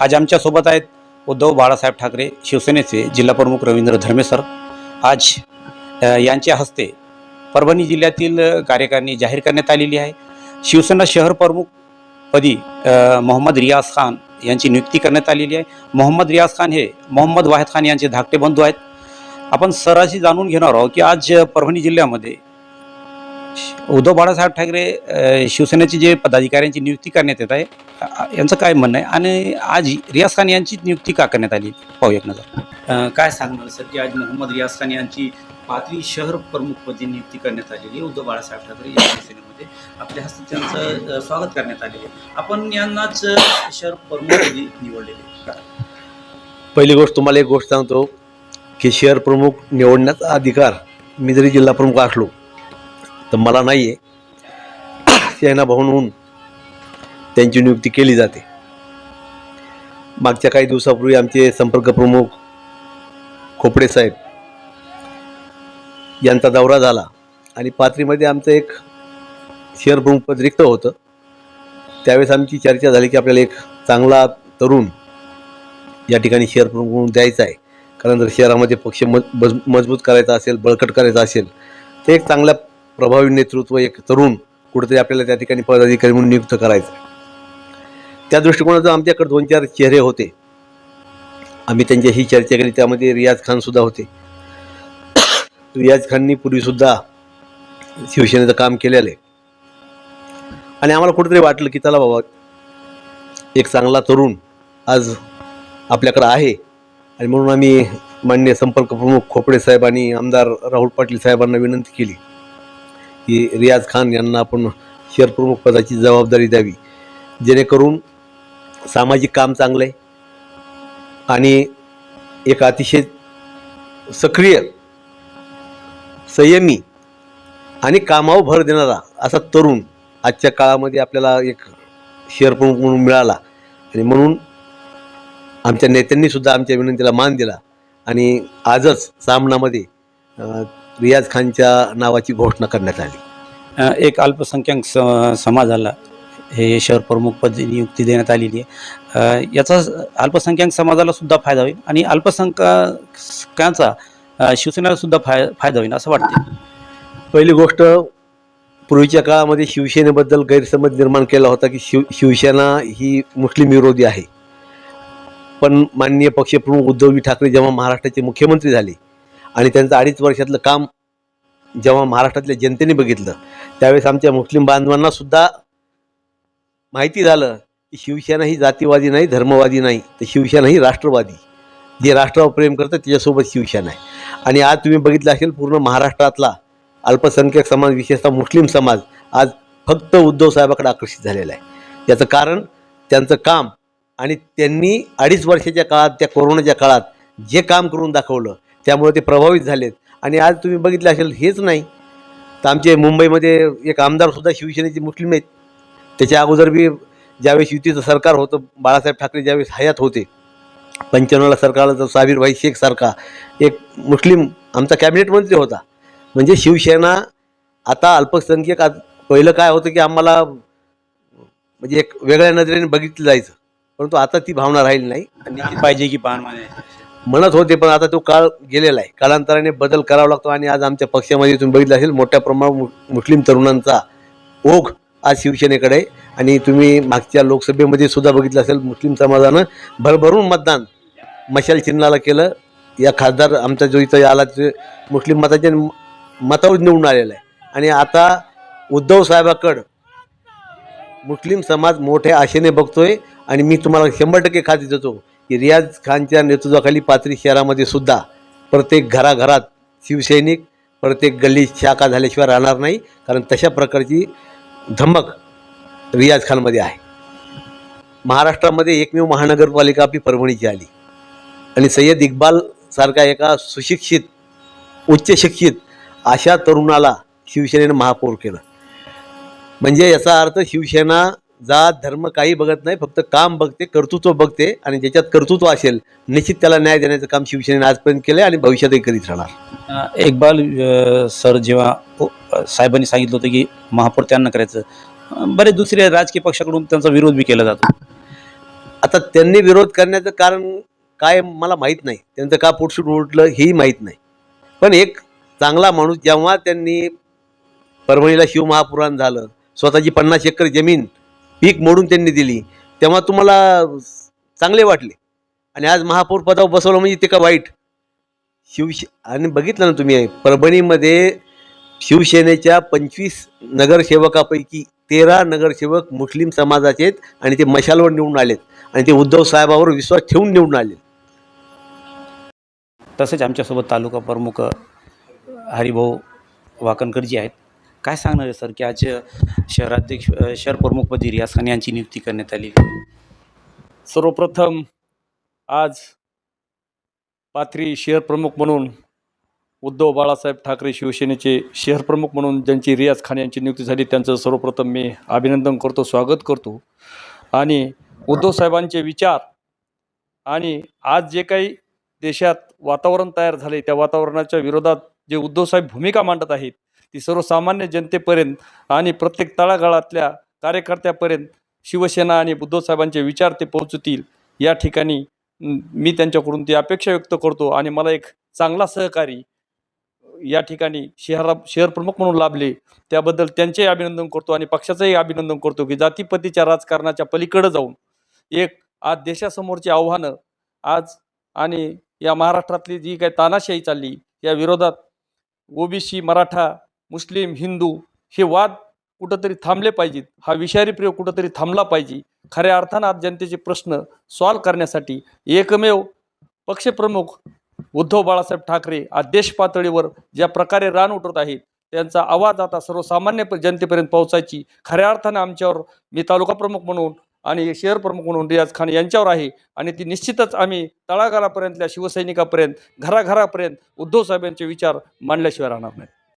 आज आमच्यासोबत आहेत उद्धव बाळासाहेब ठाकरे, शिवसेनेचे जिल्हाप्रमुख रवींद्र धर्मेसर। आज यांच्या हस्ते परभणी जिल्ह्यातील कार्यकारिणी जाहीर करण्यात आलेली आहे। शिवसेना शहर प्रमुखपदी मोहम्मद रियाज खान यांची नियुक्ती करण्यात आलेली आहे। मोहम्मद रियाज खान हे मोहम्मद वाहिद खान यांचे धाकटे बंधू आहेत। आपण सराशी जाणून घेणार आहोत की आज परभणी जिल्ह्यामध्ये उद्धव बाळासाहेब ठाकरे शिवसेनेचे जे पदाधिकाऱ्यांची नियुक्ती करण्यात येत आहे यांचं काय म्हणणं आहे आणि आज रियाज खान यांची नियुक्ती का करण्यात आली पाहू एक नजर। काय सांगणार सर की आज मोहम्मद रियाज खान यांची पाथरी शहर प्रमुखपदी नियुक्ती करण्यात आलेली आहे उद्धव बाळासाहेब ठाकरे या शिवसेनेमध्ये, आपल्या हस्ते त्यांचं स्वागत करण्यात आलेले आहे। आपण यांनाच शहर प्रमुखपदी निवडलेले। पहिली गोष्ट तुम्हाला एक गोष्ट सांगतो की शहर प्रमुख निवडण्याचा अधिकार मी जरी जिल्हा प्रमुख असलो तर मला नाही आहे। सेनाभाऊंहून त्यांची नियुक्ती केली जाते। मागच्या काही दिवसापूर्वी आमचे संपर्क प्रमुख खोपडे साहेब यांचा दौरा झाला आणि पाथरीमध्ये आमचं एक शहर प्रमुखपद रिक्त होतं। त्यावेळेस आमची चर्चा झाली की आपल्याला एक चांगला तरुण या ठिकाणी शहर प्रमुख म्हणून द्यायचा आहे, कारण जर शहरामध्ये पक्ष मजबूत करायचा असेल, बळकट करायचा असेल तर एक चांगल्या प्रभावी नेतृत्व, एक तरुण कुठेतरी आपल्याला त्या ठिकाणी पदाधिकारी म्हणून नियुक्त करायचं। त्या दृष्टिकोनातून आमच्याकडे 2-4 चेहरे होते, आम्ही त्यांच्याशी चर्चा केली। त्यामध्ये रियाज खानसुद्धा होते। रियाज खाननी पूर्वीसुद्धा शिवसेनेचं काम केलेलं आहे आणि आम्हाला कुठेतरी वाटलं की चला बाबा एक चांगला तरुण आज आपल्याकडे आहे आणि म्हणून आम्ही माननीय संपर्क प्रमुख खोपडे साहेब आणि आमदार राहुल पाटील साहेबांना विनंती केली की रियाज खान यांना आपण शहर प्रमुख पदाची जबाबदारी द्यावी, जेणेकरून सामाजिक काम चांगलं आहे आणि एक अतिशय सक्रिय, संयमी आणि कामावर भर देणारा असा तरुण आजच्या काळामध्ये आपल्याला एक शहर प्रमुख म्हणून मिळाला आणि म्हणून आमच्या नेत्यांनी सुद्धा आमच्या विनंतीला मान दिला आणि आजच सामनामध्ये रियाज खानच्या नावाची घोषणा करण्यात आली। एक अल्पसंख्याक समाजाला हे शहर प्रमुखपद नियुक्ती देण्यात आलेली आहे। याचा अल्पसंख्याक समाजाला सुद्धा फायदा होईल आणि अल्पसंख्याकांचा शिवसेनेला सुद्धा फायदा होईल असं वाटते। पहिली गोष्ट, पूर्वीच्या काळामध्ये शिवसेनेबद्दल गैरसमज निर्माण केला होता की शिवसेना ही मुस्लिम विरोधी आहे, पण माननीय पक्षप्रमुख उद्धवजी ठाकरे जेव्हा महाराष्ट्राचे मुख्यमंत्री झाले आणि त्यांचं 2.5 वर्षातलं काम जेव्हा महाराष्ट्रातल्या जनतेने बघितलं त्यावेळेस आमच्या मुस्लिम बांधवांना सुद्धा माहिती झालं की शिवसेना ही जातीवादी नाही, धर्मवादी नाही, तर शिवसेना ही राष्ट्रवादी, जे राष्ट्रावर प्रेम करतं त्याच्यासोबत शिवसेना आहे। आणि आज तुम्ही बघितलं असेल पूर्ण महाराष्ट्रातला अल्पसंख्याक समाज, विशेषतः मुस्लिम समाज आज फक्त उद्धव साहेबाकडे आकर्षित झालेला आहे। याचं कारण त्यांचं काम आणि त्यांनी 2.5 वर्षाच्या काळात, त्या कोरोनाच्या काळात जे काम करून दाखवलं त्यामुळे ते प्रभावित झालेत। आणि आज तुम्ही बघितलं असेल हेच नाही तर आमचे मुंबईमध्ये एक आमदारसुद्धा शिवसेनेचे मुस्लिम आहेत। त्याच्या अगोदर बी ज्यावेळेस युतीचं सरकार होतं, बाळासाहेब ठाकरे ज्यावेळेस हयात होते, 95ला सरकारला तर साबिरभाई शेख सारखा एक मुस्लिम आमचा कॅबिनेट मंत्री होता। म्हणजे शिवसेना आता अल्पसंख्याक, पहिलं काय होतं की आम्हाला म्हणजे एक वेगळ्या नजरेने बघितलं जायचं, परंतु आता ती भावना राहिली नाही। पाहिजे की पान म्हणत होते, पण आता तो काळ गेलेला आहे, कालांतराने बदल करावा लागतो। आणि आज आमच्या पक्षामध्ये तुम्ही बघितलं असेल मोठ्या प्रमाणात मुस्लिम तरुणांचा ओघ आज शिवसेनेकडे आहे। आणि तुम्ही मागच्या लोकसभेमध्ये सुद्धा बघितलं असेल मुस्लिम समाजानं भरभरून मतदान मशाल चिन्हाला केलं। या खासदार आमचा जो इथं आला ते मुस्लिम मताच्या मतावर निवडून आलेला आहे आणि आता उद्धव साहेबाकडं मुस्लिम समाज मोठ्या आशेने बघतोय। आणि मी तुम्हाला 100% खात्री देतो की रियाज खानच्या नेतृत्वाखाली पाथरी शहरामध्ये सुद्धा प्रत्येक घराघरात शिवसैनिक, प्रत्येक गल्ली शाखा झाल्याशिवाय राहणार नाही, कारण तशा प्रकारची धमक रियाज खानमध्ये आहे। महाराष्ट्रामध्ये एकमेव महानगरपालिका आपली परभणीची आली आणि सय्यद इक्बाल सारखा एका सुशिक्षित, उच्च शिक्षित अशा तरुणाला शिवसेनेनं महापौर केलं। म्हणजे याचा अर्थ शिवसेना जात धर्म काही बघत नाही, फक्त काम बघते, कर्तृत्व बघते आणि ज्याच्यात कर्तृत्व असेल निश्चित त्याला न्याय देण्याचं काम शिवसेनेने आजपर्यंत केलं आणि भविष्यातही करीत राहणार। इक्बाल सर जेव्हा साहेबांनी सांगितलं होतं की महापौर त्यांना करायचं, बरेच दुसऱ्या राजकीय पक्षाकडून त्यांचा विरोध बी केला जातो। आता त्यांनी विरोध करण्याचं कारण काय मला माहीत नाही, त्यांचं का पोटसूट उठलं हेही माहीत नाही. पण एक चांगला माणूस, जेव्हा त्यांनी परभणीला शिवमहापुराण झालं, स्वतःची 50 एकर जमीन पीक मोडून त्यांनी दिली, तेव्हा तुम्हाला चांगले वाटले. आणि आज महापौर पदावर बसवलं म्हणजे ते का वाईट? आणि बघितलं ना तुम्ही, परभणीमध्ये शिवसेनेच्या 25 नगरसेवकापैकी 13 नगरसेवक मुस्लिम समाजाचे आहेत आणि ते मशालवर निवडून आलेत आणि ते उद्धव साहेबावर विश्वास ठेवून निवडून आले. तसेच आमच्यासोबत तालुका प्रमुख हरिभाऊ वाकणकरजी आहेत. काय सांगणार आहे सर की आज शहराध्यक्ष शहर प्रमुखपदी रियाज खान यांची नियुक्ती करण्यात आली? सर्वप्रथम आज पाथरी शहर प्रमुख म्हणून उद्धव बाळासाहेब ठाकरे शिवसेनेचे शहर प्रमुख म्हणून ज्यांची रियाज खान यांची नियुक्ती झाली त्यांचं सर्वप्रथम मी अभिनंदन करतो, स्वागत करतो. आणि उद्धव साहेबांचे विचार आणि आज जे काही देशात वातावरण तयार झाले त्या वातावरणाच्या विरोधात जे उद्धव साहेब भूमिका मांडत आहेत ती सर्वसामान्य जनतेपर्यंत आणि प्रत्येक तळागाळातल्या कार्यकर्त्यापर्यंत शिवसेना आणि उद्धव साहेबांचे विचार ते पोहोचतील या ठिकाणी मी त्यांच्याकडून ती अपेक्षा व्यक्त करतो. आणि मला एक चांगला सहकारी या ठिकाणी शहर प्रमुख म्हणून लाभले त्याबद्दल त्यांचेही अभिनंदन करतो आणि पक्षाचंही अभिनंदन करतो की जातीपतीच्या राजकारणाच्या पलीकडे जाऊन एक आज देशासमोरची आव्हानं आज आणि या महाराष्ट्रातली जी काही तानाशाही चालली या विरोधात ओबीसी, मराठा, मुस्लिम, हिंदू हे वाद कुठंतरी थांबले पाहिजेत, हा विषारी प्रयोग कुठंतरी थांबला पाहिजे. खऱ्या अर्थानं आज जनतेचे प्रश्न सॉल्व्ह करण्यासाठी एकमेव पक्षप्रमुख उद्धव बाळासाहेब ठाकरे आज देश पातळीवर ज्या प्रकारे रान उठवत आहेत त्यांचा आवाज आता सर्वसामान्य जनतेपर्यंत पोहोचायची खऱ्या अर्थानं आमच्यावर, मी तालुका प्रमुख म्हणून आणि शहर प्रमुख म्हणून रियाज खान यांच्यावर आहे. आणि ती निश्चितच आम्ही तळागाळापर्यंतल्या शिवसैनिकापर्यंत घराघरापर्यंत उद्धव साहेबांचे विचार मांडल्याशिवाय राहणार नाही.